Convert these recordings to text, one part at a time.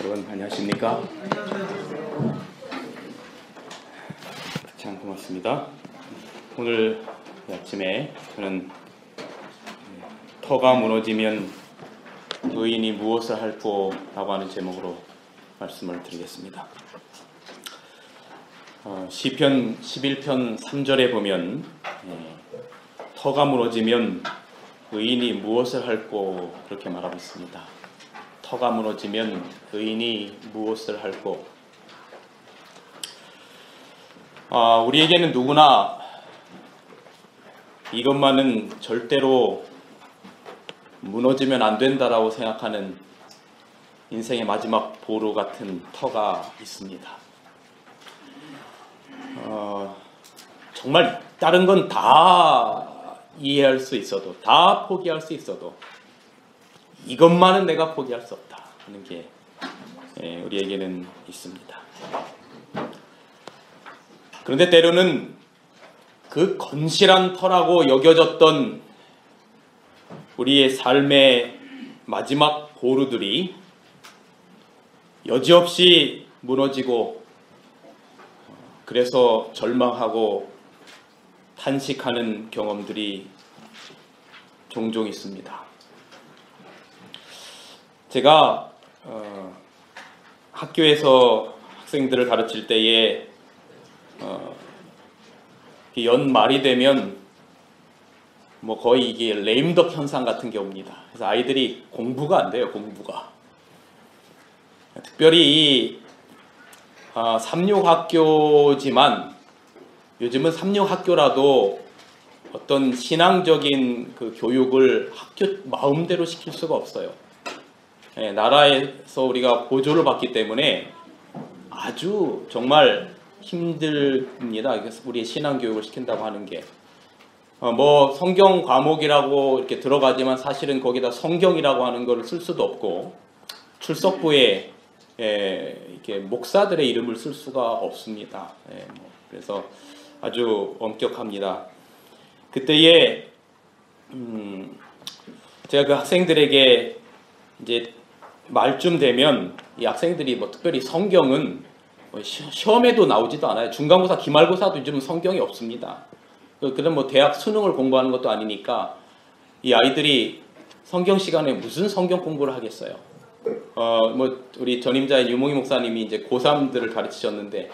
여러분 안녕하십니까? 참 고맙습니다. 오늘 아침에 저는 터가 무너지면 의인이 무엇을 할꼬 라고 하는 제목으로 말씀을 드리겠습니다. 시편 11편 3절에 보면 터가 무너지면 의인이 무엇을 할꼬 그렇게 말하고 있습니다. 터가 무너지면 의인이 무엇을 할꼬. 우리에게는 누구나 이것만은 절대로 무너지면 안 된다라고 생각하는 인생의 마지막 보루 같은 터가 있습니다. 정말 다른 건 다 이해할 수 있어도, 다 포기할 수 있어도 이것만은 내가 포기할 수 없다 하는 게 우리에게는 있습니다. 그런데 때로는 그 건실한 터라고 여겨졌던 우리의 삶의 마지막 보루들이 여지없이 무너지고 그래서 절망하고 탄식하는 경험들이 종종 있습니다. 제가 학교에서 학생들을 가르칠 때에 연말이 되면 거의 이게 레임덕 현상 같은 게 옵니다. 그래서 아이들이 공부가 안 돼요. 공부가. 특별히 이 삼육학교지만 요즘은 삼육학교라도 어떤 신앙적인 그 교육을 학교 마음대로 시킬 수가 없어요. 나라에서 우리가 보조를 받기 때문에 아주 정말 힘듭니다. 우리의 신앙 교육을 시킨다고 하는 게 성경 과목이라고 이렇게 들어가지만 사실은 거기다 성경이라고 하는 걸 쓸 수도 없고 출석부에 이렇게 목사들의 이름을 쓸 수가 없습니다. 그래서 아주 엄격합니다. 그때에 제가 그 학생들에게 이제 말쯤 되면 이 학생들이 특별히 성경은 시험에도 나오지도 않아요. 중간고사, 기말고사도 요즘 성경이 없습니다. 그럼 대학 수능을 공부하는 것도 아니니까 이 아이들이 성경 시간에 무슨 성경 공부를 하겠어요. 우리 전임자의 유몽희 목사님이 이제 고3들을 가르치셨는데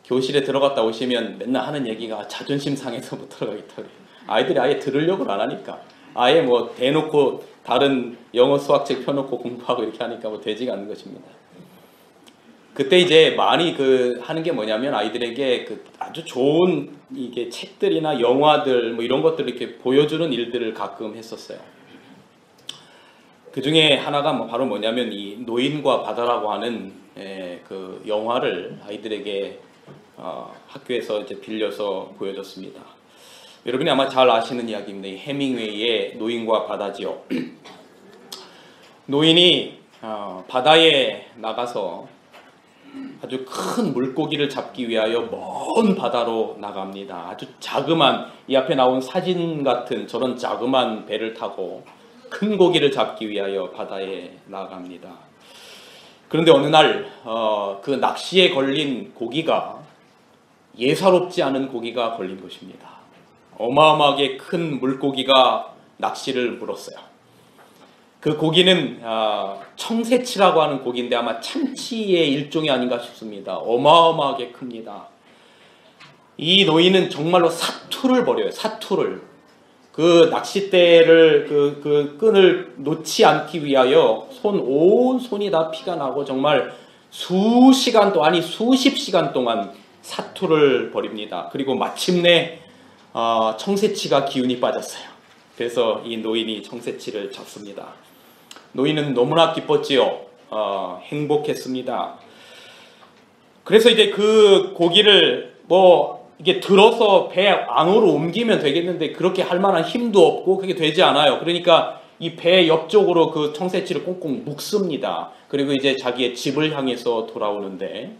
교실에 들어갔다 오시면 맨날 하는 얘기가 자존심 상해서부터가 있더래요. 아이들이 아예 들으려고 안 하니까 아예 대놓고 다른 영어 수학책 펴놓고 공부하고 이렇게 하니까 되지가 않는 것입니다. 그때 이제 많이 하는 게 뭐냐면 아이들에게 아주 좋은 이게 책들이나 영화들 이런 것들을 이렇게 보여주는 일들을 가끔 했었어요. 그 중에 하나가 바로 뭐냐면 이 노인과 바다라고 하는 그 영화를 아이들에게 학교에서 이제 빌려서 보여줬습니다. 여러분이 아마 잘 아시는 이야기입니다. 이 해밍웨이의 노인과 바다지요. 노인이 바다에 나가서 아주 큰 물고기를 잡기 위하여 먼 바다로 나갑니다. 아주 자그만, 이 앞에 나온 사진 같은 저런 자그만 배를 타고 큰 고기를 잡기 위하여 바다에 나갑니다. 그런데 어느 날 그 낚시에 걸린 고기가 예사롭지 않은 고기가 걸린 것입니다. 어마어마하게 큰 물고기가 낚시를 물었어요. 그 고기는 청새치라고 하는 고기인데 아마 참치의 일종이 아닌가 싶습니다. 어마어마하게 큽니다. 이 노인은 정말로 사투를 벌여요. 사투를. 그 낚싯대를 그 끈을 놓지 않기 위하여 온 손이 다 피가 나고 정말 수시간 동안, 아니 수십 시간 동안 사투를 벌입니다. 그리고 마침내 청새치가 기운이 빠졌어요. 그래서 이 노인이 청새치를 잡습니다. 노인은 너무나 기뻤지요. 행복했습니다. 그래서 이제 그 고기를 이게 들어서 배 안으로 옮기면 되겠는데 그렇게 할 만한 힘도 없고 그게 되지 않아요. 그러니까 이 배 옆쪽으로 그 청새치를 꽁꽁 묶습니다. 그리고 이제 자기의 집을 향해서 돌아오는데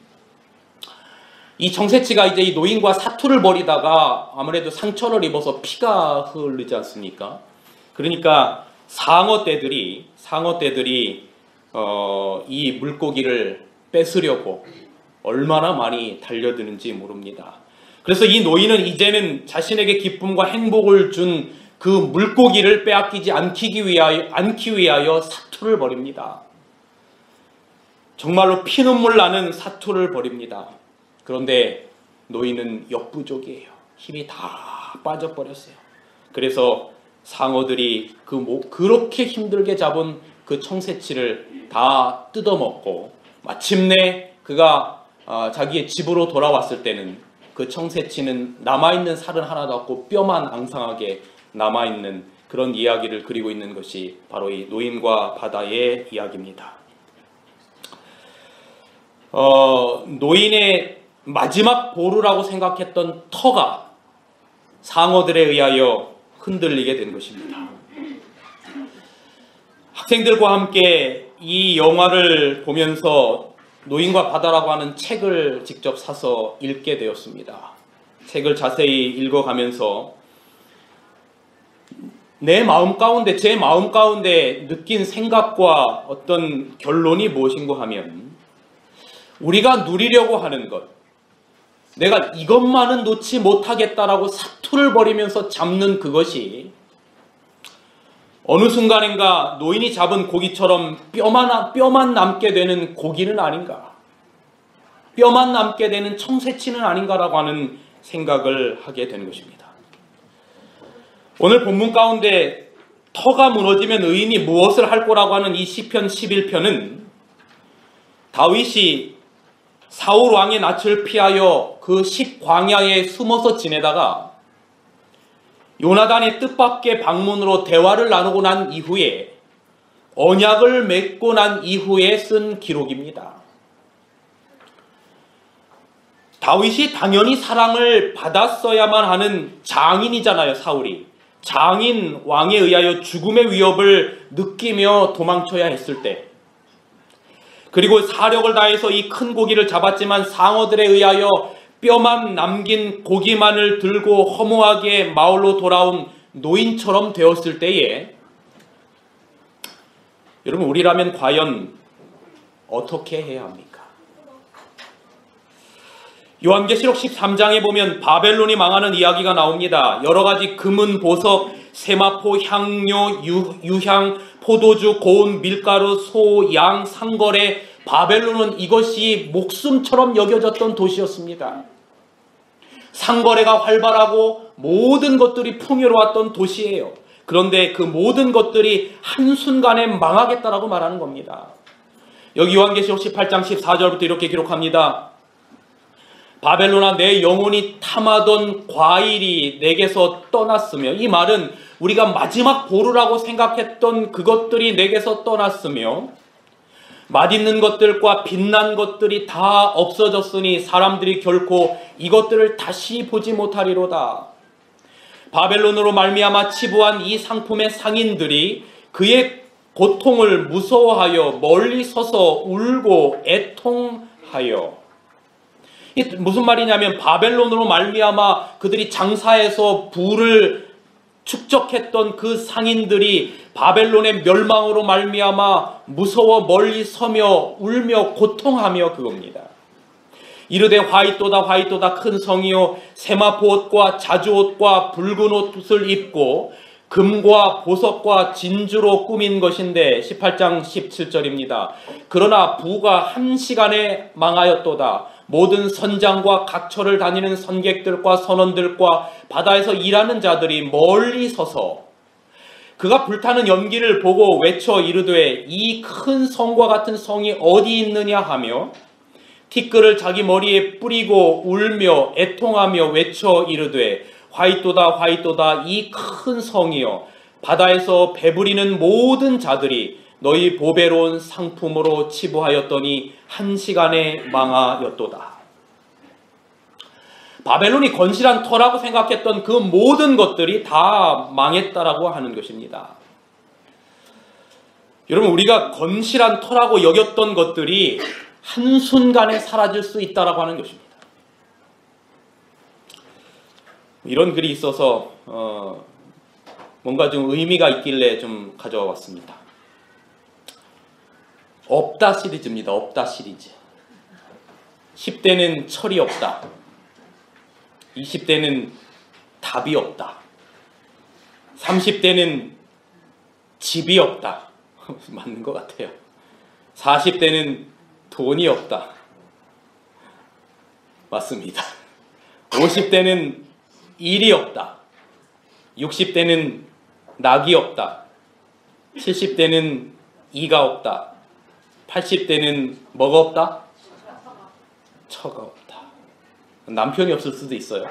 이 청새치가 이제 이 노인과 사투를 벌이다가 아무래도 상처를 입어서 피가 흐르지 않습니까? 그러니까 상어떼들이 이 물고기를 뺏으려고 얼마나 많이 달려드는지 모릅니다. 그래서 이 노인은 이제는 자신에게 기쁨과 행복을 준 그 물고기를 빼앗기지 않기 위하여 사투를 벌입니다. 정말로 피눈물 나는 사투를 벌입니다. 그런데 노인은 역부족이에요. 힘이 다 빠져버렸어요. 그래서 상어들이 그렇게 힘들게 잡은 그 청새치를 다 뜯어먹고 마침내 그가 자기의 집으로 돌아왔을 때는 그 청새치는 남아있는 살은 하나도 없고 뼈만 앙상하게 남아있는 그런 이야기를 그리고 있는 것이 바로 이 노인과 바다의 이야기입니다. 노인의 마지막 보루라고 생각했던 터가 상어들에 의하여 흔들리게 된 것입니다. 학생들과 함께 이 영화를 보면서 노인과 바다라고 하는 책을 직접 사서 읽게 되었습니다. 책을 자세히 읽어가면서 제 마음 가운데 느낀 생각과 어떤 결론이 무엇인가 하면 우리가 누리려고 하는 것, 내가 이것만은 놓지 못하겠다라고 사투를 벌이면서 잡는 그것이 어느 순간인가 노인이 잡은 고기처럼 뼈만 남게 되는 고기는 아닌가, 뼈만 남게 되는 청새치는 아닌가라고 하는 생각을 하게 되는 것입니다. 오늘 본문 가운데 터가 무너지면 의인이 무엇을 할 거라고 하는 이 시편 11편은 다윗이 사울 왕의 낯을 피하여 그 십광야에 숨어서 지내다가 요나단의 뜻밖의 방문으로 대화를 나누고 난 이후에 언약을 맺고 난 이후에 쓴 기록입니다. 다윗이 당연히 사랑을 받았어야만 하는 장인이잖아요, 사울이. 장인 왕에 의하여 죽음의 위협을 느끼며 도망쳐야 했을 때, 그리고 사력을 다해서 이 큰 고기를 잡았지만 상어들에 의하여 뼈만 남긴 고기만을 들고 허무하게 마을로 돌아온 노인처럼 되었을 때에 여러분, 우리라면 과연 어떻게 해야 합니까? 요한계시록 13장에 보면 바벨론이 망하는 이야기가 나옵니다. 여러 가지 금은, 보석, 세마포, 향료, 유향, 포도주, 고운 밀가루, 소, 양, 상거래, 바벨론은 이것이 목숨처럼 여겨졌던 도시였습니다. 상거래가 활발하고 모든 것들이 풍요로웠던 도시예요. 그런데 그 모든 것들이 한순간에 망하겠다라고 말하는 겁니다. 여기 요한계시록 18장 14절부터 이렇게 기록합니다. 바벨론아, 내 영혼이 탐하던 과일이 내게서 떠났으며, 이 말은 우리가 마지막 보루라고 생각했던 그것들이 내게서 떠났으며 맛있는 것들과 빛난 것들이 다 없어졌으니 사람들이 결코 이것들을 다시 보지 못하리로다. 바벨론으로 말미암아 치부한 이 상품의 상인들이 그의 고통을 무서워하여 멀리 서서 울고 애통하여, 무슨 말이냐면 바벨론으로 말미암아 그들이 장사해서 부를 축적했던 그 상인들이 바벨론의 멸망으로 말미암아 무서워 멀리 서며 울며 고통하며 그겁니다. 이르되 화이또다 화이또다 큰 성이요, 세마포 옷과 자주 옷과 붉은 옷을 입고 금과 보석과 진주로 꾸민 것인데 18장 17절입니다. 그러나 부가 한 시간에 망하였도다. 모든 선장과 각처를 다니는 선객들과 선원들과 바다에서 일하는 자들이 멀리 서서 그가 불타는 연기를 보고 외쳐 이르되 이 큰 성과 같은 성이 어디 있느냐 하며 티끌을 자기 머리에 뿌리고 울며 애통하며 외쳐 이르되 화이또다 화이또다 이 큰 성이여, 바다에서 배부리는 모든 자들이 너희 보배로운 상품으로 치부하였더니 한 시간에 망하였도다. 바벨론이 건실한 터라고 생각했던 그 모든 것들이 다 망했다라고 하는 것입니다. 여러분, 우리가 건실한 터라고 여겼던 것들이 한순간에 사라질 수 있다라고 하는 것입니다. 이런 글이 있어서 뭔가 좀 의미가 있길래 좀 가져와 봤습니다. 없다 시리즈입니다. 없다 시리즈. 10대는 철이 없다. 20대는 답이 없다. 30대는 집이 없다. 맞는 것 같아요. 40대는 돈이 없다. 맞습니다. 50대는 일이 없다. 60대는 낙이 없다. 70대는 이가 없다. 80대는 뭐가 없다? 처가 없다. 남편이 없을 수도 있어요.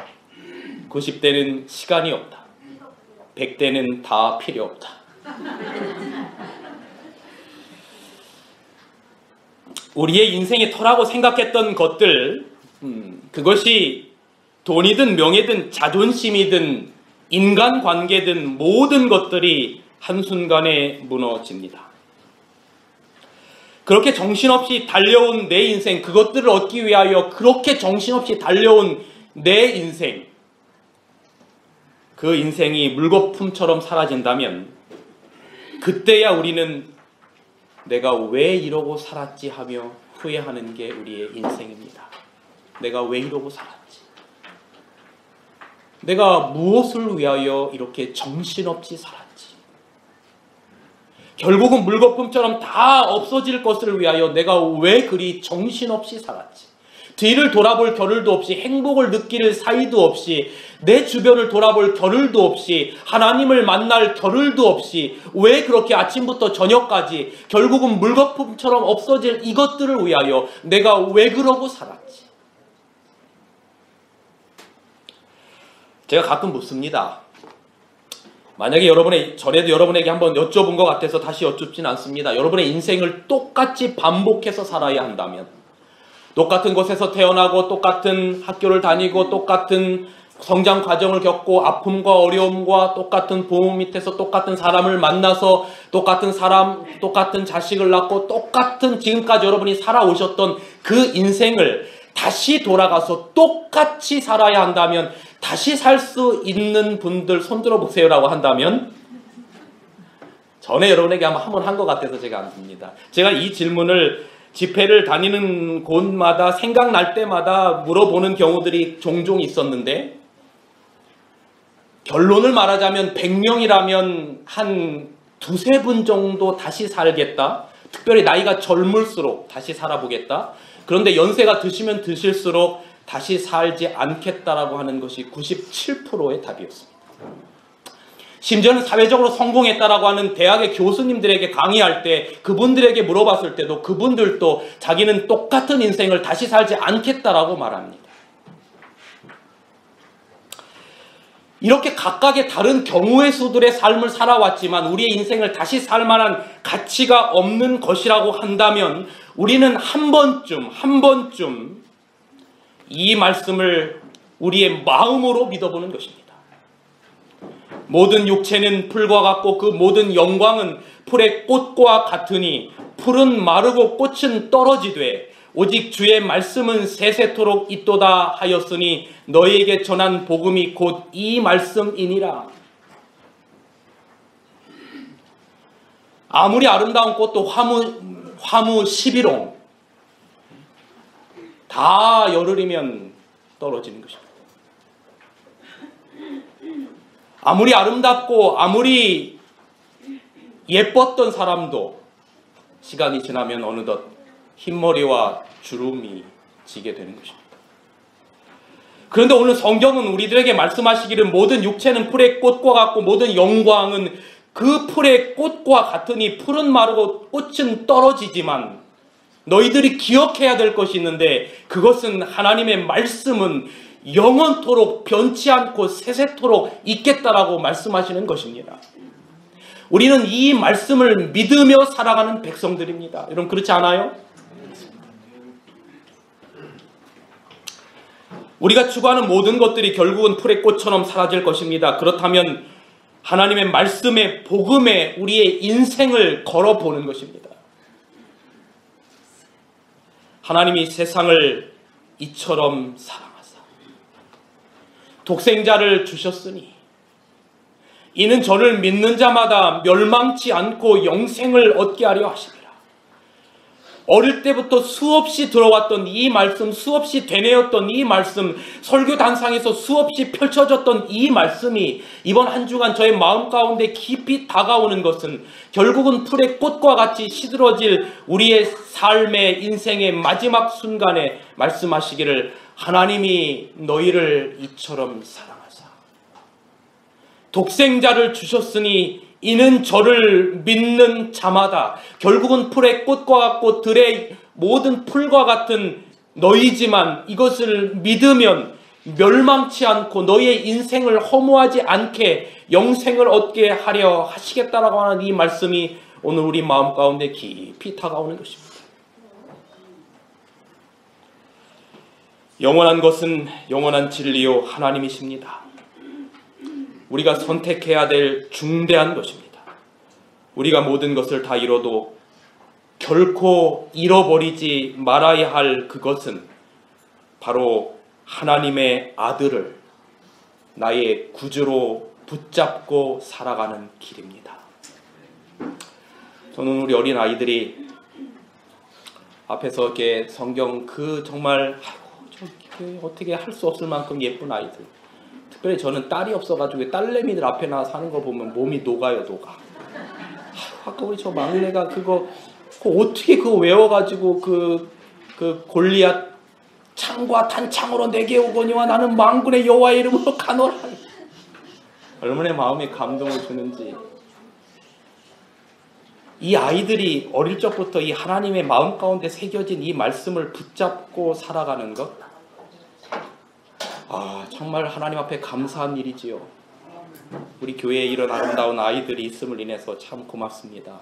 90대는 시간이 없다. 100대는 다 필요 없다. 우리의 인생의 터라고 생각했던 것들, 그것이 돈이든 명예든 자존심이든 인간관계든 모든 것들이 한순간에 무너집니다. 그렇게 정신없이 달려온 내 인생, 그것들을 얻기 위하여 그렇게 정신없이 달려온 내 인생, 그 인생이 물거품처럼 사라진다면 그때야 우리는 내가 왜 이러고 살았지 하며 후회하는 게 우리의 인생입니다. 내가 왜 이러고 살았지? 내가 무엇을 위하여 이렇게 정신없이 살았지? 결국은 물거품처럼 다 없어질 것을 위하여 내가 왜 그리 정신없이 살았지? 뒤를 돌아볼 겨를도 없이, 행복을 느낄 사이도 없이, 내 주변을 돌아볼 겨를도 없이, 하나님을 만날 겨를도 없이 왜 그렇게 아침부터 저녁까지 결국은 물거품처럼 없어질 이것들을 위하여 내가 왜 그러고 살았지? 제가 가끔 묻습니다. 만약에 전에도 여러분에게 한번 여쭤본 것 같아서 다시 여쭙진 않습니다. 여러분의 인생을 똑같이 반복해서 살아야 한다면, 똑같은 곳에서 태어나고 똑같은 학교를 다니고 똑같은 성장 과정을 겪고 아픔과 어려움과 똑같은 부모 밑에서 똑같은 사람을 만나서 똑같은 자식을 낳고 똑같은 지금까지 여러분이 살아오셨던 그 인생을 다시 돌아가서 똑같이 살아야 한다면, 다시 살 수 있는 분들 손들어 보세요라고 한다면, 전에 여러분에게 한번 한 것 같아서 제가 안 듭니다. 제가 이 질문을 집회를 다니는 곳마다 생각날 때마다 물어보는 경우들이 종종 있었는데, 결론을 말하자면 100명이라면 한 두세 분 정도 다시 살겠다. 특별히 나이가 젊을수록 다시 살아보겠다. 그런데 연세가 드시면 드실수록 다시 살지 않겠다라고 하는 것이 97%의 답이었습니다. 심지어는 사회적으로 성공했다라고 하는 대학의 교수님들에게 강의할 때 그분들에게 물어봤을 때도 그분들도 자기는 똑같은 인생을 다시 살지 않겠다라고 말합니다. 이렇게 각각의 다른 경우의 수들의 삶을 살아왔지만 우리의 인생을 다시 살 만한 가치가 없는 것이라고 한다면 우리는 한 번쯤 이 말씀을 우리의 마음으로 믿어보는 것입니다. 모든 육체는 풀과 같고 그 모든 영광은 풀의 꽃과 같으니 풀은 마르고 꽃은 떨어지되 오직 주의 말씀은 세세토록 있도다 하였으니 너희에게 전한 복음이 곧 이 말씀이니라. 아무리 아름다운 꽃도 화무 11홍 다 열흘이면 떨어지는 것입니다. 아무리 아름답고 아무리 예뻤던 사람도 시간이 지나면 어느덧 흰머리와 주름이 지게 되는 것입니다. 그런데 오늘 성경은 우리들에게 말씀하시기를 모든 육체는 풀의 꽃과 같고 모든 영광은 그 풀의 꽃과 같으니 풀은 마르고 꽃은 떨어지지만 너희들이 기억해야 될 것이 있는데 그것은 하나님의 말씀은 영원토록 변치 않고 세세토록 있겠다라고 말씀하시는 것입니다. 우리는 이 말씀을 믿으며 살아가는 백성들입니다. 여러분 그렇지 않아요? 우리가 추구하는 모든 것들이 결국은 풀의 꽃처럼 사라질 것입니다. 그렇다면 하나님의 말씀에 복음에 우리의 인생을 걸어보는 것입니다. 하나님이 세상을 이처럼 사랑하사 독생자를 주셨으니 이는 저를 믿는 자마다 멸망치 않고 영생을 얻게 하려 하심이라. 어릴 때부터 수없이 들어왔던 이 말씀, 수없이 되뇌었던 이 말씀, 설교 단상에서 수없이 펼쳐졌던 이 말씀이 이번 한 주간 저의 마음 가운데 깊이 다가오는 것은 결국은 풀의 꽃과 같이 시들어질 우리의 삶의 인생의 마지막 순간에 말씀하시기를 하나님이 너희를 이처럼 사랑하사 독생자를 주셨으니 이는 저를 믿는 자마다 결국은 풀의 꽃과 같고 들의 모든 풀과 같은 너희지만 이것을 믿으면 멸망치 않고 너희의 인생을 허무하지 않게 영생을 얻게 하려 하시겠다라고 하는 이 말씀이 오늘 우리 마음 가운데 깊이 다가오는 것입니다. 영원한 것은 영원한 진리요 하나님이십니다. 우리가 선택해야 될 중대한 것입니다. 우리가 모든 것을 다 잃어도 결코 잃어버리지 말아야 할 그것은 바로 하나님의 아들을 나의 구주로 붙잡고 살아가는 길입니다. 저는 우리 어린 아이들이 앞에서 이렇게 성경 정말 어떻게 할 수 없을 만큼 예쁜 아이들, 특별히 저는 딸이 없어가지고 딸내미들 앞에 나와서 하는 거 보면 몸이 녹아요, 녹아. 아까 우리 저 막내가 그거 어떻게 그거 외워가지고 그 골리앗 창과 단창으로 내게 오거니와 나는 만군의 여호와의 이름으로 가노라. 얼마나 마음에 감동을 주는지. 이 아이들이 어릴 적부터 이 하나님의 마음 가운데 새겨진 이 말씀을 붙잡고 살아가는 것, 정말 하나님 앞에 감사한 일이지요. 우리 교회에 이런 아름다운 아이들이 있음을 인해서 참 고맙습니다.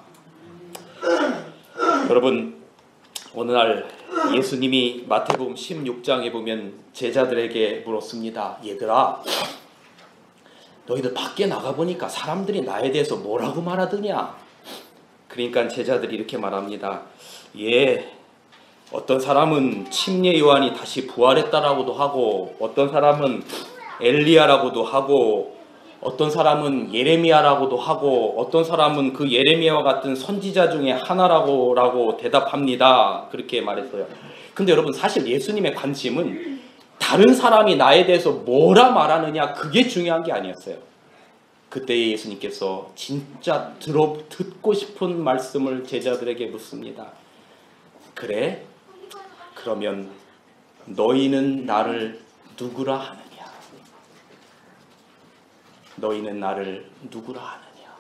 여러분, 오늘날 예수님이 마태복음 16장에 보면 제자들에게 물었습니다. 얘들아, 너희들 밖에 나가보니까 사람들이 나에 대해서 뭐라고 말하더냐? 그러니까 제자들이 이렇게 말합니다. 어떤 사람은 침례 요한이 다시 부활했다라고도 하고, 어떤 사람은 엘리야라고도 하고, 어떤 사람은 예레미야라고도 하고, 어떤 사람은 그 예레미야와 같은 선지자 중에 하나라고 대답합니다. 그렇게 말했어요. 근데 여러분, 사실 예수님의 관심은 다른 사람이 나에 대해서 뭐라 말하느냐, 그게 중요한 게 아니었어요. 그때 예수님께서 진짜 듣고 싶은 말씀을 제자들에게 묻습니다. 그래? 그러면 너희는 나를 누구라 하느냐? 너희는 나를 누구라 하느냐?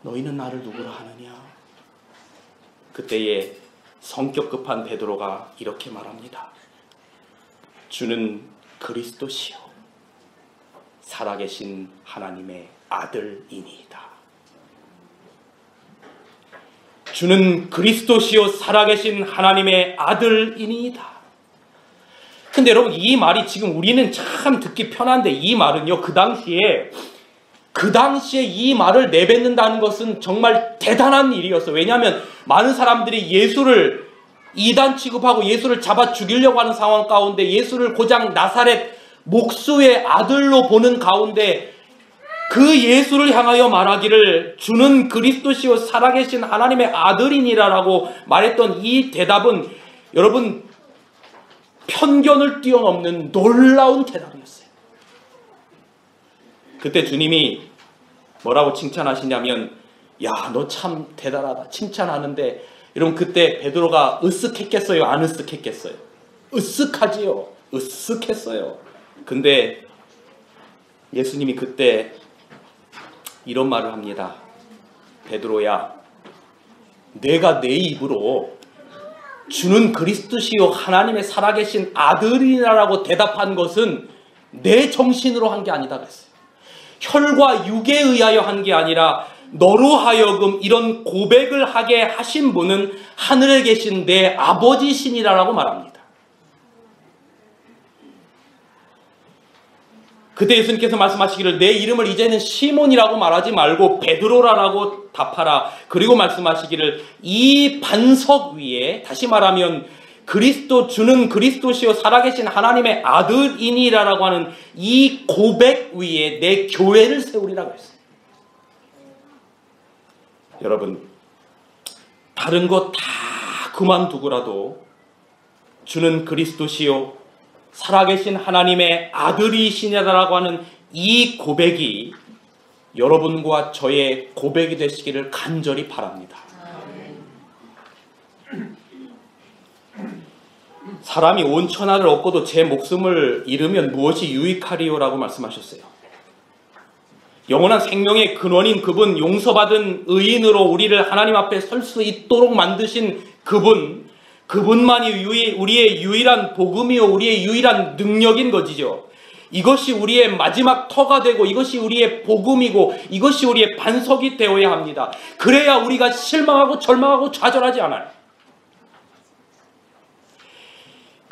너희는 나를 누구라 하느냐? 그때에 성격 급한 베드로가 이렇게 말합니다. 주는 그리스도시요 살아계신 하나님의 아들이니이다. 주는 그리스도시요 살아계신 하나님의 아들이니이다. 근데 여러분, 이 말이 지금 우리는 참 듣기 편한데, 이 말은요, 그 당시에 이 말을 내뱉는다는 것은 정말 대단한 일이었어요. 왜냐하면 많은 사람들이 예수를 이단 취급하고 예수를 잡아 죽이려고 하는 상황 가운데, 예수를 고작 나사렛 목수의 아들로 보는 가운데 그 예수를 향하여 말하기를 주는 그리스도시요 살아계신 하나님의 아들이니라라고 말했던 이 대답은 여러분, 편견을 뛰어넘는 놀라운 대답이었어요. 그때 주님이 뭐라고 칭찬하시냐면, 야, 너 참 대단하다 칭찬하는데, 여러분, 그때 베드로가 으쓱했겠어요? 안 으쓱했겠어요? 으쓱하지요. 으쓱했어요. 근데 예수님이 그때 이런 말을 합니다. 베드로야, 내가 내 입으로 주는 그리스도시요 하나님의 살아계신 아들이라고 대답한 것은 내 정신으로 한 게 아니다 그랬어요. 혈과 육에 의하여 한 게 아니라 너로 하여금 이런 고백을 하게 하신 분은 하늘에 계신 내 아버지시니라라고 말합니다. 그때 예수님께서 말씀하시기를 내 이름을 이제는 시몬이라고 말하지 말고 베드로라라고 답하라. 그리고 말씀하시기를 이 반석 위에, 다시 말하면 주는 그리스도시요 살아계신 하나님의 아들이니라라고 하는 이 고백 위에 내 교회를 세우리라고 했어요. 여러분, 다른 것 다 그만두고라도 주는 그리스도시요 살아계신 하나님의 아들이시냐라고 하는 이 고백이 여러분과 저의 고백이 되시기를 간절히 바랍니다. 사람이 온 천하를 얻고도 제 목숨을 잃으면 무엇이 유익하리요라고 말씀하셨어요. 영원한 생명의 근원인 그분, 용서받은 의인으로 우리를 하나님 앞에 설 수 있도록 만드신 그분만이 우리의 유일한 복음이요 우리의 유일한 능력인 것이죠. 이것이 우리의 마지막 터가 되고 이것이 우리의 복음이고 이것이 우리의 반석이 되어야 합니다. 그래야 우리가 실망하고 절망하고 좌절하지 않아요.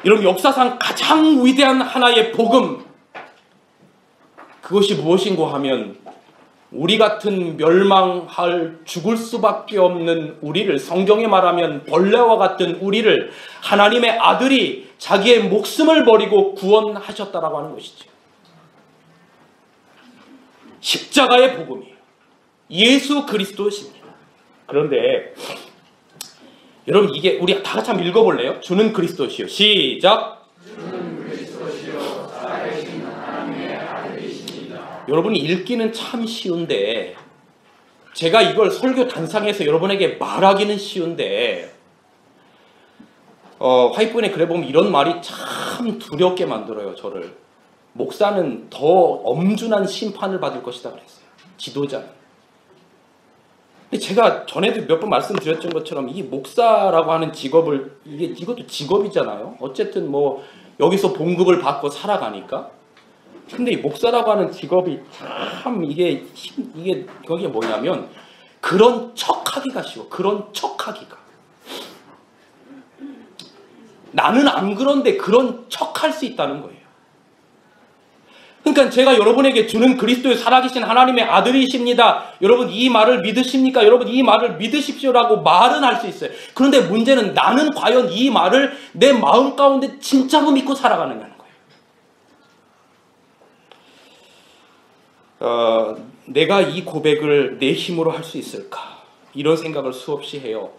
여러분, 역사상 가장 위대한 하나의 복음, 그것이 무엇인고 하면 우리 같은 멸망할 죽을 수밖에 없는 우리를, 성경에 말하면 벌레와 같은 우리를 하나님의 아들이 자기의 목숨을 버리고 구원하셨다라고 하는 것이죠. 십자가의 복음이에요. 예수 그리스도십니다. 그런데 여러분, 이게 우리 다 같이 한번 읽어볼래요? 주는 그리스도시요. 시작. 주는 그리스도시요 살아계신 하나님의 아들이십니다. 여러분이 읽기는 참 쉬운데 제가 이걸 설교 단상에서 여러분에게 말하기는 쉬운데 화이트본에 그래 보면 이런 말이 참 두렵게 만들어요. 저를. 목사는 더 엄중한 심판을 받을 것이다 그랬어요. 지도자는. 제가 전에도 몇 번 말씀드렸던 것처럼 이 목사라고 하는 직업을, 이것도 직업이잖아요. 어쨌든 뭐 여기서 봉급을 받고 살아가니까. 근데 이 목사라고 하는 직업이 참 이게 거기에 뭐냐면 그런 척하기가 쉬워. 그런 척하기가. 나는 안 그런데 그런 척할 수 있다는 거예요. 그러니까 제가 여러분에게 주는 그리스도의 살아계신 하나님의 아들이십니다. 여러분 이 말을 믿으십니까? 여러분 이 말을 믿으십시오라고 말은 할 수 있어요. 그런데 문제는 나는 과연 이 말을 내 마음 가운데 진짜로 믿고 살아가느냐는 거예요. 내가 이 고백을 내 힘으로 할 수 있을까? 이런 생각을 수없이 해요.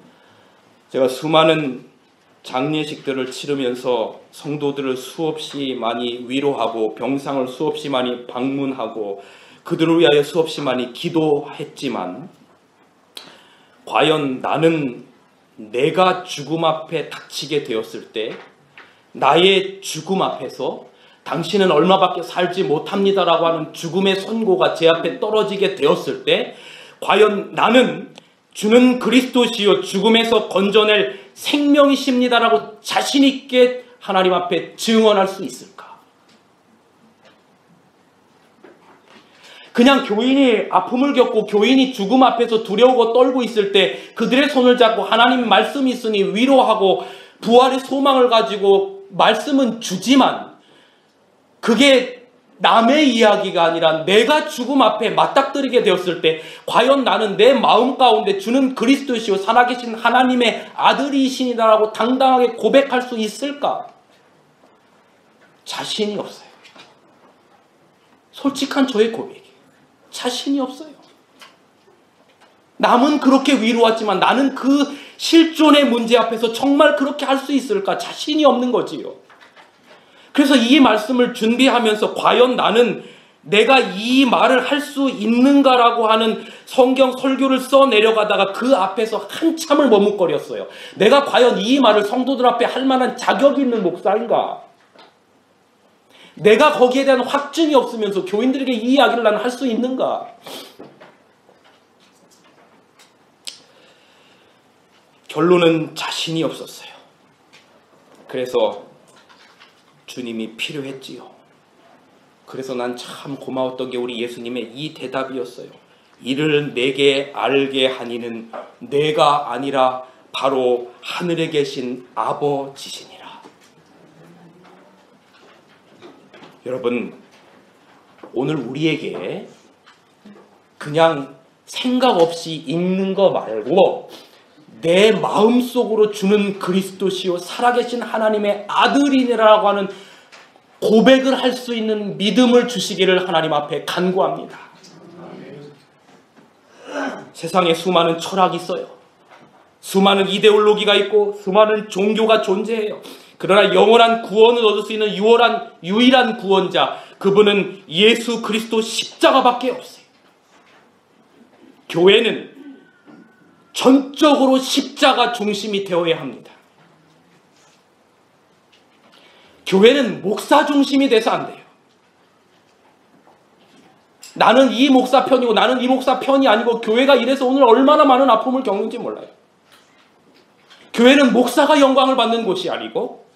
제가 수많은 장례식들을 치르면서 성도들을 수없이 많이 위로하고 병상을 수없이 많이 방문하고 그들을 위하여 수없이 많이 기도했지만 과연 나는 내가 죽음 앞에 닥치게 되었을 때 나의 죽음 앞에서 당신은 얼마밖에 살지 못합니다라고 하는 죽음의 선고가 제 앞에 떨어지게 되었을 때 과연 나는 주는 그리스도시요 죽음에서 건져낼 생명이십니다라고 자신 있게 하나님 앞에 증언할 수 있을까? 그냥 교인이 아픔을 겪고 교인이 죽음 앞에서 두려우고 떨고 있을 때 그들의 손을 잡고 하나님 말씀이 있으니 위로하고 부활의 소망을 가지고 말씀은 주지만 그게 남의 이야기가 아니라 내가 죽음 앞에 맞닥뜨리게 되었을 때 과연 나는 내 마음 가운데 주는 그리스도시요 살아계신 하나님의 아들이시니다라고 당당하게 고백할 수 있을까? 자신이 없어요. 솔직한 저의 고백이 자신이 없어요. 남은 그렇게 위로하지만 나는 그 실존의 문제 앞에서 정말 그렇게 할 수 있을까? 자신이 없는 거지요. 그래서 이 말씀을 준비하면서 과연 나는 내가 이 말을 할 수 있는가라고 하는 성경 설교를 써 내려가다가 그 앞에서 한참을 머뭇거렸어요. 내가 과연 이 말을 성도들 앞에 할 만한 자격이 있는 목사인가? 내가 거기에 대한 확증이 없으면서 교인들에게 이 이야기를 나는 할 수 있는가? 결론은 자신이 없었어요. 그래서 주님이 필요했지요. 그래서 난 참 고마웠던 게 우리 예수님의 이 대답이었어요. 이를 내게 알게 하니는 내가 아니라 바로 하늘에 계신 아버지시니라. 여러분, 오늘 우리에게 그냥 생각 없이 읽는 거 말고 내 마음속으로 주는 그리스도시요 살아계신 하나님의 아들이라고 하는 고백을 할 수 있는 믿음을 주시기를 하나님 앞에 간구합니다. 세상에 수많은 철학이 있어요. 수많은 이데올로기가 있고 수많은 종교가 존재해요. 그러나 영원한 구원을 얻을 수 있는 유일한 구원자, 그분은 예수 그리스도 십자가밖에 없어요. 교회는 전적으로 십자가 중심이 되어야 합니다. 교회는 목사 중심이 돼서 안 돼요. 나는 이 목사 편이고 나는 이 목사 편이 아니고, 교회가 이래서 오늘 얼마나 많은 아픔을 겪는지 몰라요. 교회는 목사가 영광을 받는 곳이 아니고,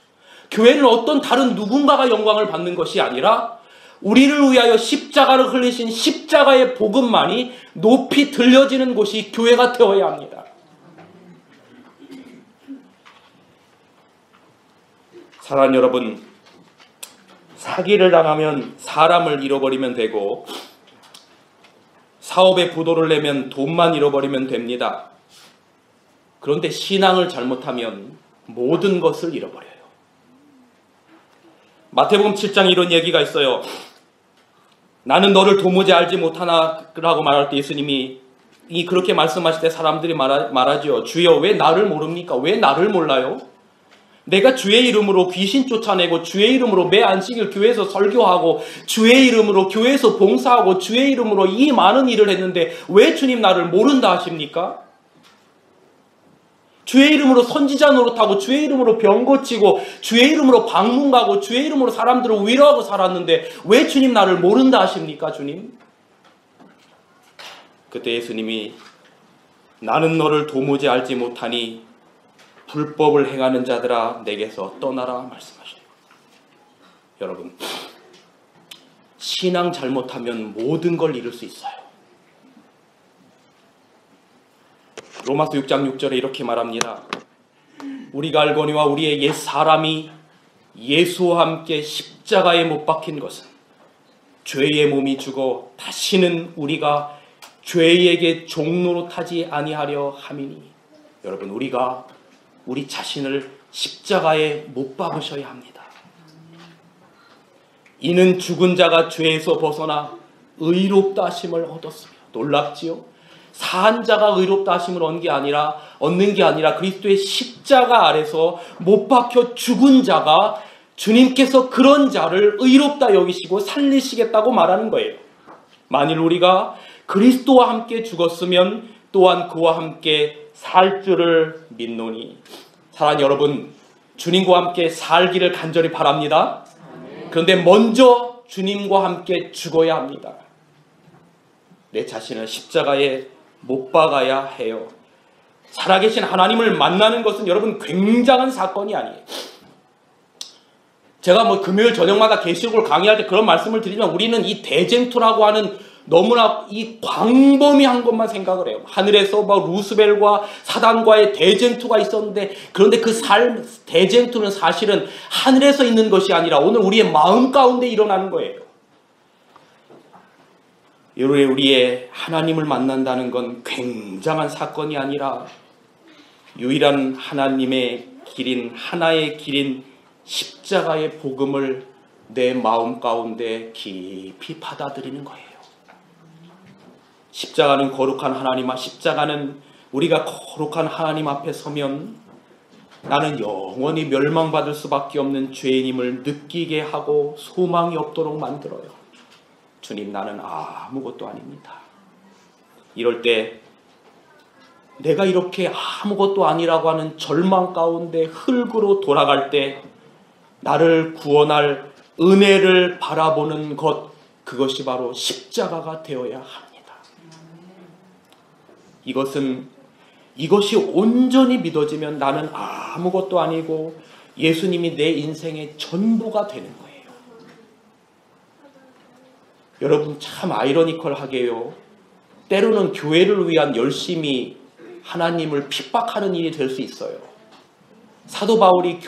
교회는 어떤 다른 누군가가 영광을 받는 것이 아니라 우리를 위하여 십자가를 흘리신 십자가의 복음만이 높이 들려지는 곳이 교회가 되어야 합니다. 사랑하는 여러분, 사기를 당하면 사람을 잃어버리면 되고, 사업에 부도를 내면 돈만 잃어버리면 됩니다. 그런데 신앙을 잘못하면 모든 것을 잃어버려요. 마태복음 7장에 이런 얘기가 있어요. 나는 너를 도무지 알지 못하나 라고 말할 때 예수님이 그렇게 말씀하실 때 사람들이 말하죠. 주여, 왜 나를 모릅니까? 왜 나를 몰라요? 내가 주의 이름으로 귀신 쫓아내고, 주의 이름으로 매 안식일 교회에서 설교하고, 주의 이름으로 교회에서 봉사하고, 주의 이름으로 이 많은 일을 했는데 왜 주님 나를 모른다 하십니까? 주의 이름으로 선지자 노릇하고, 주의 이름으로 병 고치고, 주의 이름으로 방문 가고, 주의 이름으로 사람들을 위로하고 살았는데 왜 주님 나를 모른다 하십니까? 주님? 그때 예수님이 나는 너를 도무지 알지 못하니 불법을 행하는 자들아 내게서 떠나라 말씀하셔요. 여러분, 신앙 잘못하면 모든 걸 잃을 수 있어요. 로마서 6장 6절에 이렇게 말합니다. 우리가 알거니와 우리의 옛 사람이 예수와 함께 십자가에 못 박힌 것은 죄의 몸이 죽어 다시는 우리가 죄에게 종노릇하지 아니하려 함이니. 여러분, 우리가 우리 자신을 십자가에 못 박으셔야 합니다. 이는 죽은 자가 죄에서 벗어나 의롭다 하심을 얻었으며. 놀랍지요? 산 자가 의롭다 하심을 얻는 게 아니라 그리스도의 십자가 아래서 못 박혀 죽은 자가, 주님께서 그런 자를 의롭다 여기시고 살리시겠다고 말하는 거예요. 만일 우리가 그리스도와 함께 죽었으면 또한 그와 함께 살 줄을 믿노니. 사랑하는 여러분, 주님과 함께 살기를 간절히 바랍니다. 그런데 먼저 주님과 함께 죽어야 합니다. 내 자신을 십자가에 못 박아야 해요. 살아계신 하나님을 만나는 것은 여러분 굉장한 사건이 아니에요. 제가 금요일 저녁마다 계시록을 강의할 때 그런 말씀을 드리지만, 우리는 이 대쟁투라고 하는 너무나 이 광범위한 것만 생각을 해요. 하늘에서 루스벨과 사단과의 대쟁투가 있었는데, 그런데 그 대쟁투는 사실은 하늘에서 있는 것이 아니라 오늘 우리의 마음 가운데 일어나는 거예요. 우리의 하나님을 만난다는 건 굉장한 사건이 아니라 유일한 하나님의 길인, 하나의 길인 십자가의 복음을 내 마음 가운데 깊이 받아들이는 거예요. 십자가는 거룩한 하나님, 십자가는 우리가 거룩한 하나님 앞에 서면 나는 영원히 멸망받을 수밖에 없는 죄인임을 느끼게 하고 소망이 없도록 만들어요. 주님, 나는 아무것도 아닙니다. 이럴 때 내가 이렇게 아무것도 아니라고 하는 절망 가운데 흙으로 돌아갈 때 나를 구원할 은혜를 바라보는 것, 그것이 바로 십자가가 되어야 합니다. 이것이 온전히 믿어지면 나는 아무것도 아니고 예수님이 내 인생의 전부가 되는 거예요. 여러분, 참 아이러니컬하게요, 때로는 교회를 위한 열심이 하나님을 핍박하는 일이 될 수 있어요. 사도 바울이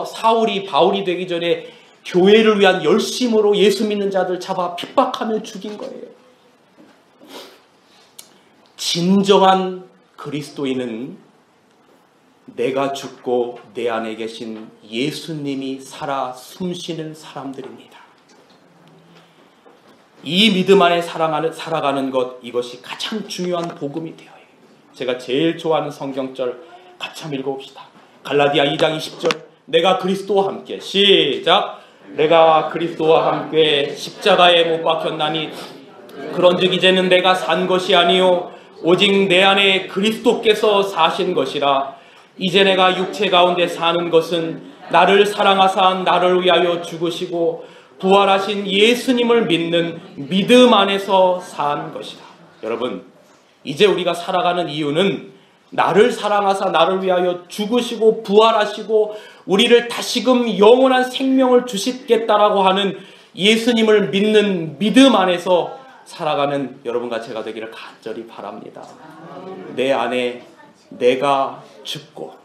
사울이 바울이 되기 전에 교회를 위한 열심으로 예수 믿는 자들 잡아 핍박하며 죽인 거예요. 진정한 그리스도인은 내가 죽고 내 안에 계신 예수님이 살아 숨쉬는 사람들입니다. 이 믿음 안에 살아가는 것, 이것이 가장 중요한 복음이 되어요. 제가 제일 좋아하는 성경절 같이 한번 읽어봅시다. 갈라디아 2장 20절. 내가 그리스도와 함께, 시작. 내가 그리스도와 함께 십자가에 못 박혔나니 그런즉 이제는 내가 산 것이 아니요 오직 내 안에 그리스도께서 사신 것이라. 이제 내가 육체 가운데 사는 것은 나를 사랑하사 나를 위하여 죽으시고 부활하신 예수님을 믿는 믿음 안에서 산 것이라. 여러분, 이제 우리가 살아가는 이유는 나를 사랑하사 나를 위하여 죽으시고 부활하시고 우리를 다시금 영원한 생명을 주시겠다라고 하는 예수님을 믿는 믿음 안에서 살아가는 여러분과 제가 되기를 간절히 바랍니다. 내 안에 내가 죽고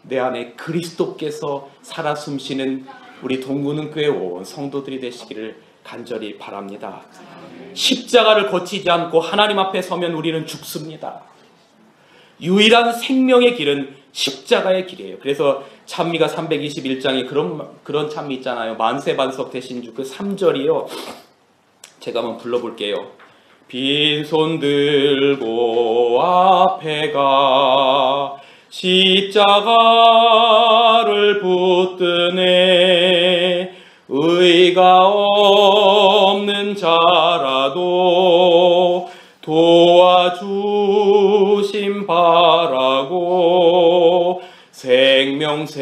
내 안에 그리스도께서 살아 숨쉬는 우리 동구능교회 온 성도들이 되시기를 간절히 바랍니다. 십자가를 거치지 않고 하나님 앞에 서면 우리는 죽습니다. 유일한 생명의 길은 십자가의 길이에요. 그래서 찬미가 321장에 그런 찬미 있잖아요. 만세반석 대신주 그 3절이요. 제가 한번 불러볼게요. 빈손 들고 앞에 가 십자가를 붙드네. 의가 없는 자라도 도와주심 바라고 생명샘에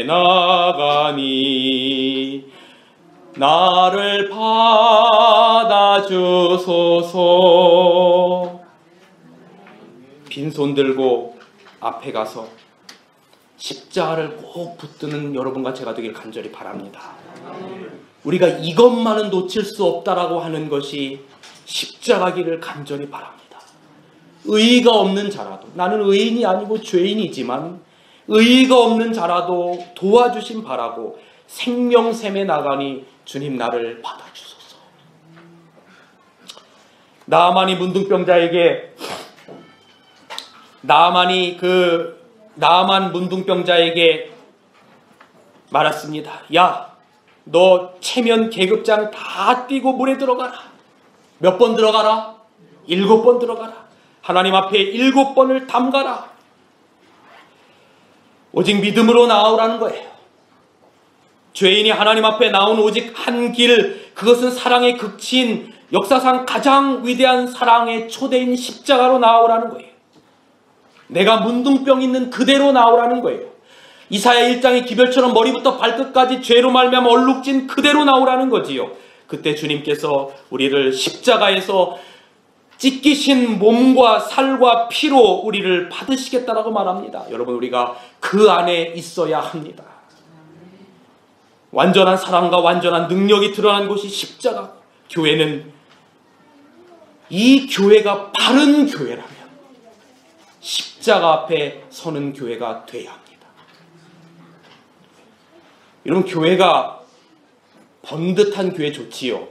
나가니 나를 받아주소서. 빈손 들고 앞에 가서 십자가를 꼭 붙드는 여러분과 제가 되길 간절히 바랍니다. 우리가 이것만은 놓칠 수 없다라고 하는 것이 십자가기를 간절히 바랍니다. 의의가 없는 자라도, 나는 의인이 아니고 죄인이지만 의의가 없는 자라도 도와주심 바라고 생명샘에 나가니 주님 나를 받아주소서. 나아만이 문둥병자에게 나아만 문둥병자에게 말했습니다. 야, 너 체면 계급장 다 뛰고 물에 들어가라. 몇 번 들어가라? 7번 들어가라. 하나님 앞에 7번을 담가라. 오직 믿음으로 나아오라는 거예요. 죄인이 하나님 앞에 나온 오직 한 길, 그것은 사랑의 극치인 역사상 가장 위대한 사랑의 초대인 십자가로 나아오라는 거예요. 내가 문둥병 있는 그대로 나오라는 거예요. 이사야 1장의 기별처럼 머리부터 발끝까지 죄로 말미암아 얼룩진 그대로 나오라는 거지요. 그때 주님께서 우리를 십자가에서 찢기신 몸과 살과 피로 우리를 받으시겠다라고 말합니다. 여러분, 우리가 그 안에 있어야 합니다. 완전한 사랑과 완전한 능력이 드러난 곳이 십자가. 교회는, 이 교회가 바른 교회라면 십자가 앞에 서는 교회가 돼야 합니다. 여러분, 교회가 번듯한 교회 좋지요.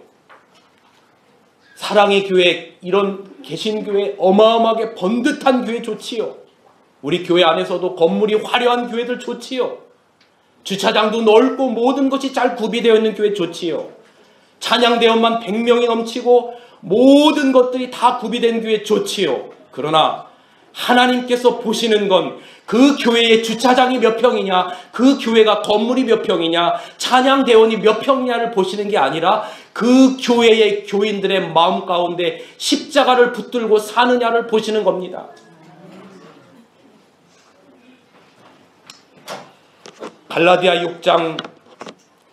사랑의 교회, 이런 개신교회 어마어마하게 번듯한 교회 좋지요. 우리 교회 안에서도 건물이 화려한 교회들 좋지요. 주차장도 넓고 모든 것이 잘 구비되어 있는 교회 좋지요. 찬양대원만 100명이 넘치고 모든 것들이 다 구비된 교회 좋지요. 그러나 하나님께서 보시는 건 그 교회의 주차장이 몇 평이냐, 그 교회가 건물이 몇 평이냐, 찬양대원이 몇 평이냐를 보시는 게 아니라 그 교회의 교인들의 마음 가운데 십자가를 붙들고 사느냐를 보시는 겁니다. 갈라디아 6장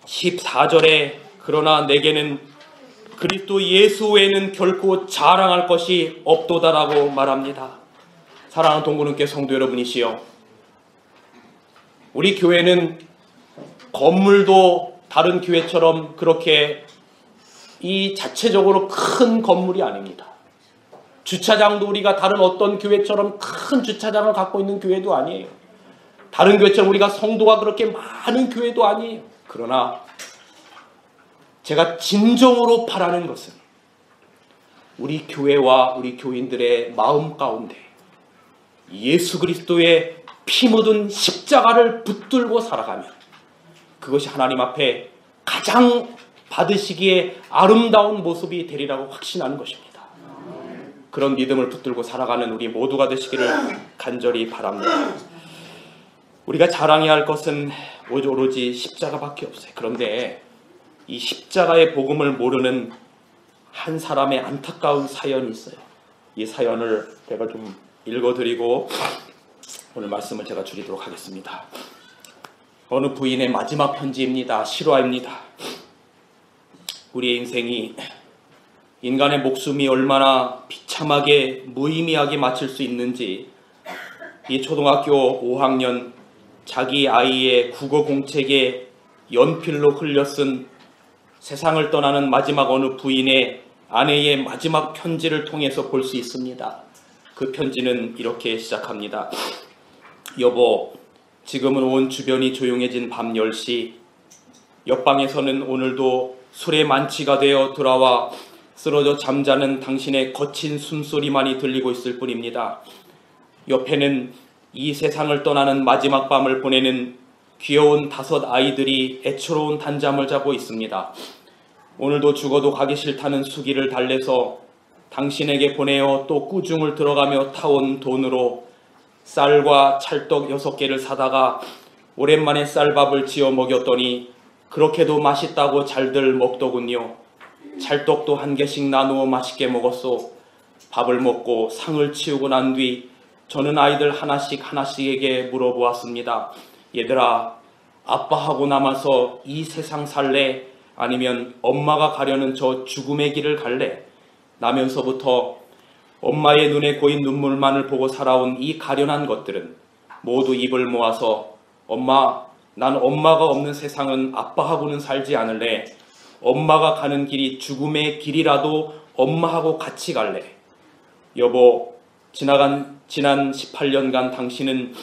14절에 그러나 내게는 그리스도 예수 외에는 결코 자랑할 것이 없도다라고 말합니다. 사랑하는 동구능교 성도 여러분이시여, 우리 교회는 건물도 다른 교회처럼 그렇게 이 자체적으로 큰 건물이 아닙니다. 주차장도 우리가 다른 어떤 교회처럼 큰 주차장을 갖고 있는 교회도 아니에요. 다른 교회처럼 우리가 성도가 그렇게 많은 교회도 아니에요. 그러나 제가 진정으로 바라는 것은 우리 교회와 우리 교인들의 마음 가운데 예수 그리스도의 피 묻은 십자가를 붙들고 살아가면 그것이 하나님 앞에 가장 받으시기에 아름다운 모습이 되리라고 확신하는 것입니다. 그런 믿음을 붙들고 살아가는 우리 모두가 되시기를 간절히 바랍니다. 우리가 자랑해야 할 것은 오로지 십자가밖에 없어요. 그런데 이 십자가의 복음을 모르는 한 사람의 안타까운 사연이 있어요. 이 사연을 제가 좀 읽어드리고 오늘 말씀을 제가 줄이도록 하겠습니다. 어느 부인의 마지막 편지입니다. 실화입니다. 우리의 인생이 인간의 목숨이 얼마나 비참하게 무의미하게 마칠 수 있는지 이 초등학교 5학년 자기 아이의 국어 공책에 연필로 흘려 쓴 세상을 떠나는 마지막 어느 부인의 아내의 마지막 편지를 통해서 볼 수 있습니다. 그 편지는 이렇게 시작합니다. 여보, 지금은 온 주변이 조용해진 밤 10시. 옆방에서는 오늘도 술에 만취가 되어 돌아와 쓰러져 잠자는 당신의 거친 숨소리만이 들리고 있을 뿐입니다. 옆에는 이 세상을 떠나는 마지막 밤을 보내는 귀여운 5 아이들이 애처로운 단잠을 자고 있습니다. 오늘도 죽어도 가기 싫다는 수기를 달래서 당신에게 보내어 또 꾸중을 들어가며 타온 돈으로 쌀과 찰떡 6개를 사다가 오랜만에 쌀밥을 지어 먹였더니 그렇게도 맛있다고 잘들 먹더군요. 찰떡도 1개씩 나누어 맛있게 먹었소. 밥을 먹고 상을 치우고 난 뒤 저는 아이들 하나씩에게 물어보았습니다. 얘들아, 아빠하고 남아서 이 세상 살래? 아니면 엄마가 가려는 저 죽음의 길을 갈래? 나면서부터 엄마의 눈에 고인 눈물만을 보고 살아온 이 가련한 것들은 모두 입을 모아서 엄마, 난 엄마가 없는 세상은 아빠하고는 살지 않을래. 엄마가 가는 길이 죽음의 길이라도 엄마하고 같이 갈래. 여보, 지난 18년간 당신은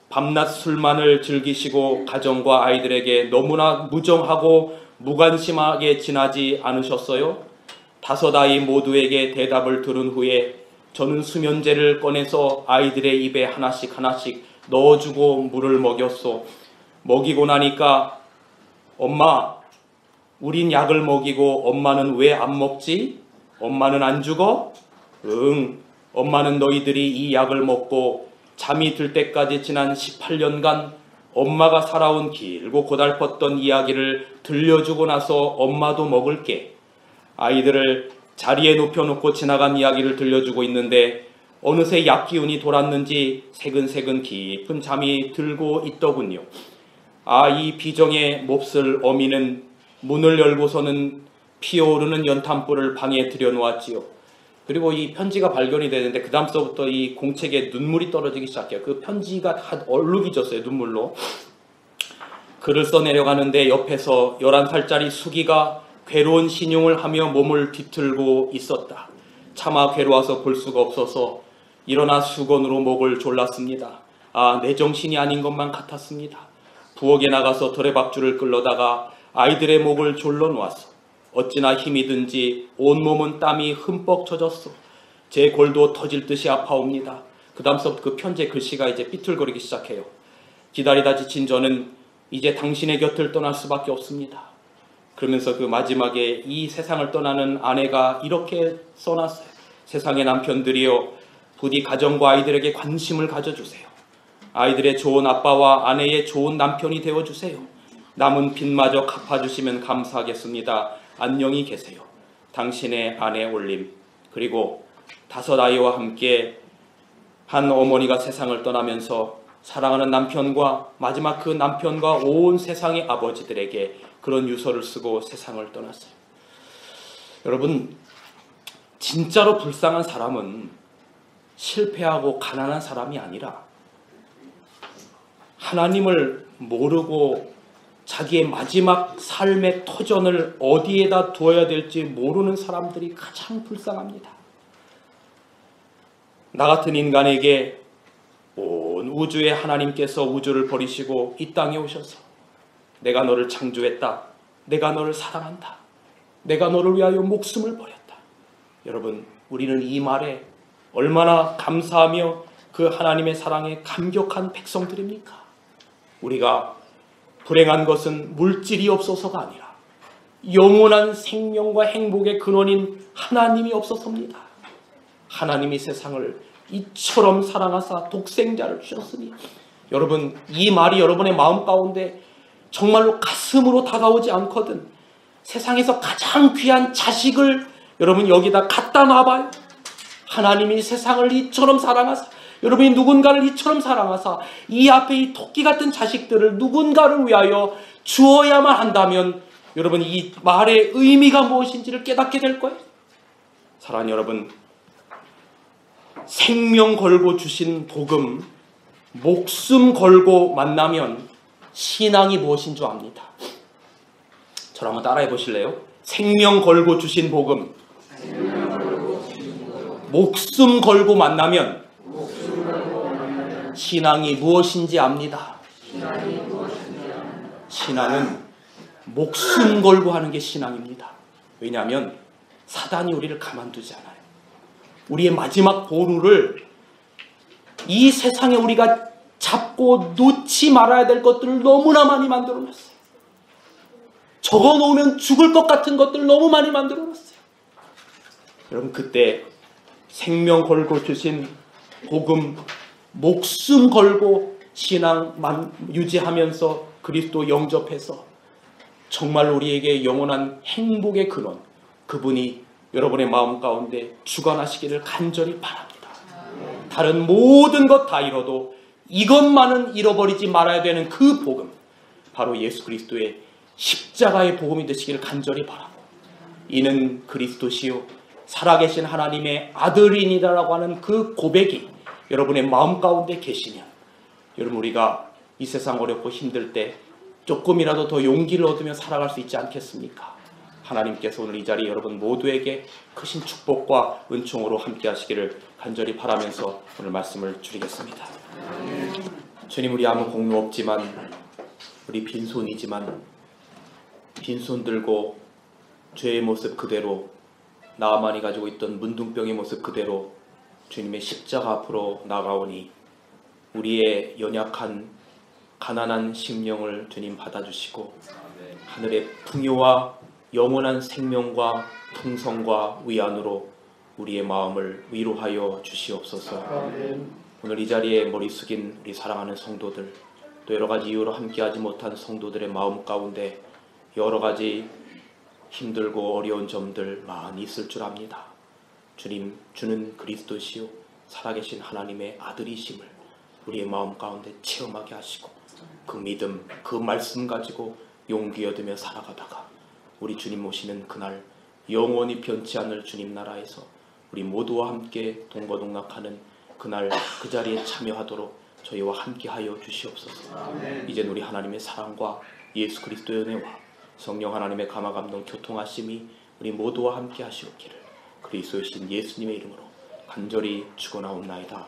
밤낮 술만을 즐기시고 가정과 아이들에게 너무나 무정하고 무관심하게 지나지 않으셨어요? 5 아이 모두에게 대답을 들은 후에 저는 수면제를 꺼내서 아이들의 입에 하나씩 넣어주고 물을 먹였소. 먹이고 나니까 엄마, 우린 약을 먹이고 엄마는 왜 안 먹지? 엄마는 안 죽어? 응, 엄마는 너희들이 이 약을 먹고 잠이 들 때까지 지난 18년간 엄마가 살아온 길고 고달팠던 이야기를 들려주고 나서 엄마도 먹을게. 아이들을 자리에 눕혀놓고 지나간 이야기를 들려주고 있는데 어느새 약 기운이 돌았는지 새근새근 깊은 잠이 들고 있더군요. 아, 이 비정에 몹쓸 어미는 문을 열고서는 피어오르는 연탄불을 방에 들여놓았지요. 그리고 이 편지가 발견이 되는데 그 다음서부터 이 공책에 눈물이 떨어지기 시작해요. 그 편지가 다 얼룩이 졌어요. 눈물로. 글을 써내려가는데 옆에서 11살짜리 수기가 괴로운 신용을 하며 몸을 뒤틀고 있었다. 차마 괴로워서 볼 수가 없어서 일어나 수건으로 목을 졸랐습니다. 아, 내 정신이 아닌 것만 같았습니다. 부엌에 나가서 도래박주를 끌러다가 아이들의 목을 졸러 놓았어. 어찌나 힘이 든지 온몸은 땀이 흠뻑 젖었어. 제 골도 터질 듯이 아파옵니다. 그 다음부터 그 편지의 글씨가 이제 삐뚤거리기 시작해요. 기다리다 지친 저는 이제 당신의 곁을 떠날 수밖에 없습니다. 그러면서 그 마지막에 이 세상을 떠나는 아내가 이렇게 써놨어요. 세상의 남편들이여, 부디 가정과 아이들에게 관심을 가져주세요. 아이들의 좋은 아빠와 아내의 좋은 남편이 되어주세요. 남은 빚마저 갚아주시면 감사하겠습니다. 안녕히 계세요. 당신의 아내 올림. 그리고 5 아이와 함께 한 어머니가 세상을 떠나면서 사랑하는 남편과 마지막 그 남편과 온 세상의 아버지들에게 그런 유서를 쓰고 세상을 떠났어요. 여러분, 진짜로 불쌍한 사람은 실패하고 가난한 사람이 아니라 하나님을 모르고 자기의 마지막 삶의 터전을 어디에다 두어야 될지 모르는 사람들이 가장 불쌍합니다. 나 같은 인간에게 온 우주의 하나님께서 우주를 버리시고 이 땅에 오셔서 내가 너를 창조했다. 내가 너를 사랑한다. 내가 너를 위하여 목숨을 버렸다. 여러분, 우리는 이 말에 얼마나 감사하며 그 하나님의 사랑에 감격한 백성들입니까? 우리가 불행한 것은 물질이 없어서가 아니라 영원한 생명과 행복의 근원인 하나님이 없어서입니다. 하나님이 세상을 이처럼 사랑하사 독생자를 주셨으니, 여러분, 이 말이 여러분의 마음 가운데 정말로 가슴으로 다가오지 않거든 세상에서 가장 귀한 자식을 여러분 여기다 갖다 놔봐요. 하나님이 세상을 이처럼 사랑하사, 여러분이 누군가를 이처럼 사랑하사 이 앞에 이 토끼 같은 자식들을 누군가를 위하여 주어야만 한다면 여러분 이 말의 의미가 무엇인지를 깨닫게 될 거예요. 사랑하는 여러분, 생명 걸고 주신 복음, 목숨 걸고 만나면 신앙이 무엇인 줄 압니다. 저를 한번 따라해 보실래요? 생명 걸고 주신 복음, 목숨 걸고 만나면 신앙이 무엇인지 압니다. 신앙은 목숨 걸고 하는 게 신앙입니다. 왜냐하면 사단이 우리를 가만두지 않아요. 우리의 마지막 보루를 이 세상에 우리가 잡고 놓지 말아야 될 것들을 너무나 많이 만들어놨어요. 적어놓으면 죽을 것 같은 것들을 너무 많이 만들어놨어요. 여러분, 그때 생명 걸고 주신 복음, 목숨 걸고 신앙만 유지하면서 그리스도 영접해서 정말 우리에게 영원한 행복의 근원, 그분이 여러분의 마음 가운데 주관하시기를 간절히 바랍니다. 다른 모든 것 다 잃어도 이것만은 잃어버리지 말아야 되는 그 복음, 바로 예수 그리스도의 십자가의 복음이 되시기를 간절히 바라고, 이는 그리스도시요 살아계신 하나님의 아들이니라라고 하는 그 고백이 여러분의 마음 가운데 계시면, 여러분 우리가 이 세상 어렵고 힘들 때 조금이라도 더 용기를 얻으며 살아갈 수 있지 않겠습니까? 하나님께서 오늘 이 자리 여러분 모두에게 크신 축복과 은총으로 함께 하시기를 간절히 바라면서 오늘 말씀을 줄이겠습니다. 주님, 우리 아무 공로 없지만, 우리 빈손이지만 빈손 들고 죄의 모습 그대로, 나만이 가지고 있던 문둥병의 모습 그대로 주님의 십자가 앞으로 나가오니 우리의 연약한 가난한 심령을 주님 받아주시고 하늘의 풍요와 영원한 생명과 풍성과 위안으로 우리의 마음을 위로하여 주시옵소서. 오늘 이 자리에 머리 숙인 우리 사랑하는 성도들, 또 여러 가지 이유로 함께하지 못한 성도들의 마음 가운데 여러 가지 힘들고 어려운 점들 많이 있을 줄 압니다. 주님, 주는 그리스도시요 살아계신 하나님의 아들이심을 우리의 마음 가운데 체험하게 하시고 그 믿음, 그 말씀 가지고 용기 얻으며 살아가다가 우리 주님 오시는 그날 영원히 변치 않을 주님 나라에서 우리 모두와 함께 동거동락하는 그날 그 자리에 참여하도록 저희와 함께하여 주시옵소서. 이젠 우리 하나님의 사랑과 예수 그리스도의 은혜와 성령 하나님의 감화감동 교통하심이 우리 모두와 함께 하시옵기를 그리스도의 신 예수님의 이름으로 간절히 축원하옵나이다.